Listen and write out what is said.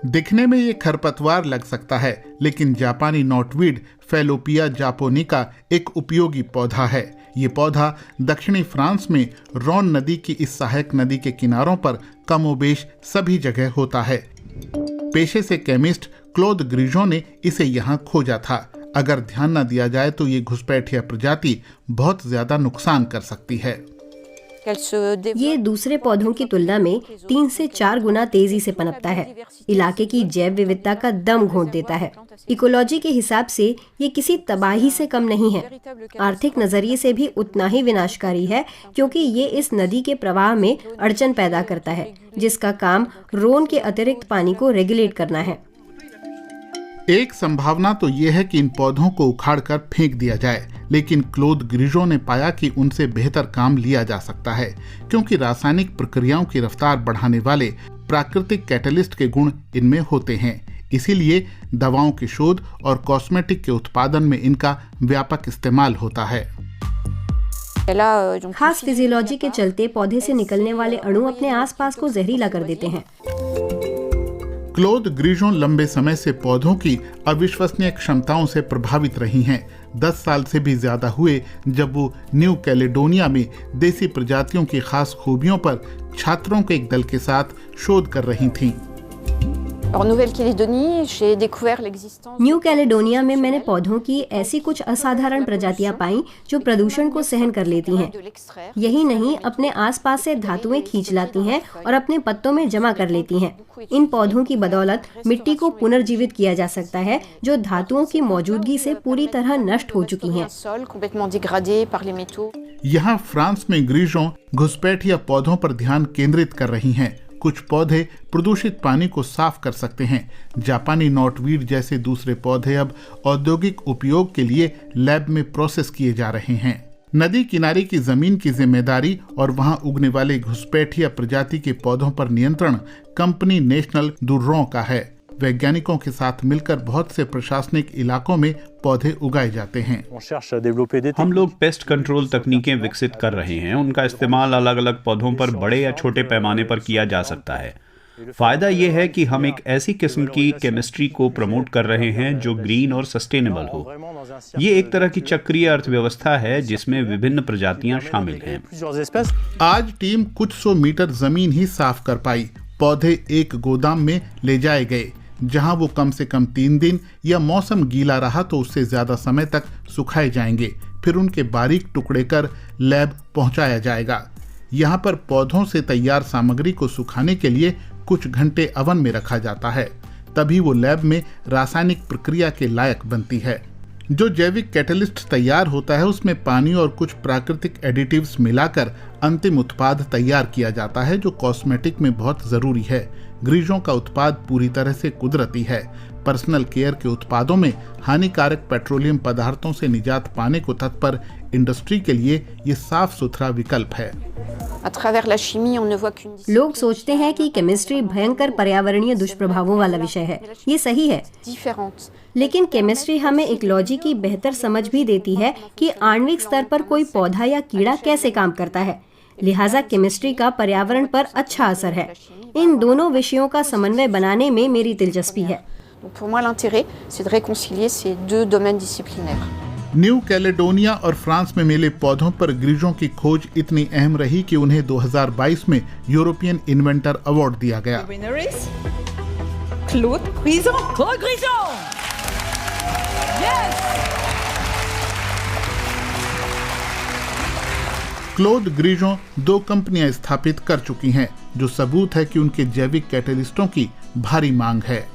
दिखने में ये खरपतवार लग सकता है, लेकिन जापानी नॉटवीड फैलोपिया जापोनिका एक उपयोगी पौधा है। ये पौधा दक्षिणी फ्रांस में रॉन नदी की इस सहायक नदी के किनारों पर कमोबेश सभी जगह होता है। पेशे से केमिस्ट क्लोद ग्रीजों ने इसे यहाँ खोजा था। अगर ध्यान न दिया जाए तो ये घुसपैठिया प्रजाति बहुत ज्यादा नुकसान कर सकती है। ये दूसरे पौधों की तुलना में 3 से 4 गुना तेजी से पनपता है। इलाके की जैव विविधता का दम घोंट देता है। इकोलॉजी के हिसाब से ये किसी तबाही से कम नहीं है। आर्थिक नजरिए से भी उतना ही विनाशकारी है, क्योंकि ये इस नदी के प्रवाह में अड़चन पैदा करता है, जिसका काम रोन के अतिरिक्त पानी को रेगुलेट करना है। एक संभावना तो यह है कि इन पौधों को उखाड़कर फेंक दिया जाए, लेकिन क्लोद ग्रीजो ने पाया कि उनसे बेहतर काम लिया जा सकता है, क्योंकि रासायनिक प्रक्रियाओं की रफ्तार बढ़ाने वाले प्राकृतिक कैटलिस्ट के गुण इनमें होते हैं। इसीलिए दवाओं की शोध और कॉस्मेटिक के उत्पादन में इनका व्यापक इस्तेमाल होता है। खास फिजियोलॉजी के चलते पौधे से निकलने वाले अणु अपने आसपास को जहरीला कर देते हैं। क्लोद ग्रीजो लंबे समय से पौधों की अविश्वसनीय क्षमताओं से प्रभावित रही हैं। 10 साल से भी ज्यादा हुए जब वो न्यू कैलेडोनिया में देसी प्रजातियों की खास खूबियों पर छात्रों के एक दल के साथ शोध कर रही थीं। न्यू कैलेडोनिया में मैंने पौधों की ऐसी कुछ असाधारण प्रजातियां पाईं जो प्रदूषण को सहन कर लेती हैं। यही नहीं, अपने आसपास से धातुएं खींच लाती हैं और अपने पत्तों में जमा कर लेती हैं। इन पौधों की बदौलत मिट्टी को पुनर्जीवित किया जा सकता है, जो धातुओं की मौजूदगी से पूरी तरह नष्ट हो चुकी हैं। यहाँ फ्रांस में ग्रीजों घुसपैठिया पौधों पर ध्यान केंद्रित कर रही हैं। कुछ पौधे प्रदूषित पानी को साफ कर सकते हैं। जापानी नॉटवीड जैसे दूसरे पौधे अब औद्योगिक उपयोग के लिए लैब में प्रोसेस किए जा रहे हैं। नदी किनारे की जमीन की जिम्मेदारी और वहां उगने वाले घुसपैठिया प्रजाति के पौधों पर नियंत्रण कंपनी नेशनल दुर्रों का है। वैज्ञानिकों के साथ मिलकर बहुत से प्रशासनिक इलाकों में पौधे उगाए जाते हैं। हम लोग पेस्ट कंट्रोल तकनीकें विकसित कर रहे हैं। उनका इस्तेमाल अलग अलग पौधों पर बड़े या छोटे पैमाने पर किया जा सकता है। फायदा यह है कि हम एक ऐसी किस्म की केमिस्ट्री को प्रमोट कर रहे हैं जो ग्रीन और सस्टेनेबल हो। ये एक तरह की चक्रीय अर्थव्यवस्था है जिसमें विभिन्न प्रजातियां शामिल हैं। आज टीम कुछ 100 मीटर जमीन ही साफ कर पाई। पौधे एक गोदाम में ले जाए गए, जहां वो कम से कम 3 दिन या मौसम गीला रहा तो उससे ज्यादा समय तक सुखाए जाएंगे। फिर उनके बारीक टुकड़े कर लैब पहुंचाया जाएगा। यहाँ पर पौधों से तैयार सामग्री को सुखाने के लिए कुछ घंटे ओवन में रखा जाता है, तभी वो लैब में रासायनिक प्रक्रिया के लायक बनती है। जो जैविक कैटलिस्ट तैयार होता है उसमें पानी और कुछ प्राकृतिक एडिटिव्स मिलाकर अंतिम उत्पाद तैयार किया जाता है, जो कॉस्मेटिक में बहुत जरूरी है। ग्रीजों का उत्पाद पूरी तरह से कुदरती है। पर्सनल केयर के उत्पादों में हानिकारक पेट्रोलियम पदार्थों से निजात पाने को तत्पर इंडस्ट्री के लिए ये साफ सुथरा विकल्प है। लोग सोचते हैं कि केमिस्ट्री भयंकर पर्यावरणीय दुष्प्रभावों वाला विषय है। ये सही है, लेकिन केमिस्ट्री हमें इकोलॉजी की बेहतर समझ भी देती है कि आणविक स्तर पर कोई पौधा या कीड़ा कैसे काम करता है। लिहाजा केमिस्ट्री का पर्यावरण पर अच्छा असर है। इन दोनों विषयों का समन्वय बनाने में मेरी दिलचस्पी है। न्यू कैलेडोनिया और फ्रांस में मिले पौधों पर ग्रीजों की खोज इतनी अहम रही कि उन्हें 2022 में यूरोपियन इन्वेंटर अवार्ड दिया गया। क्लोद ग्रीजों 2 कंपनियां स्थापित कर चुकी हैं, जो सबूत है कि उनके जैविक कैटलिस्टों की भारी मांग है।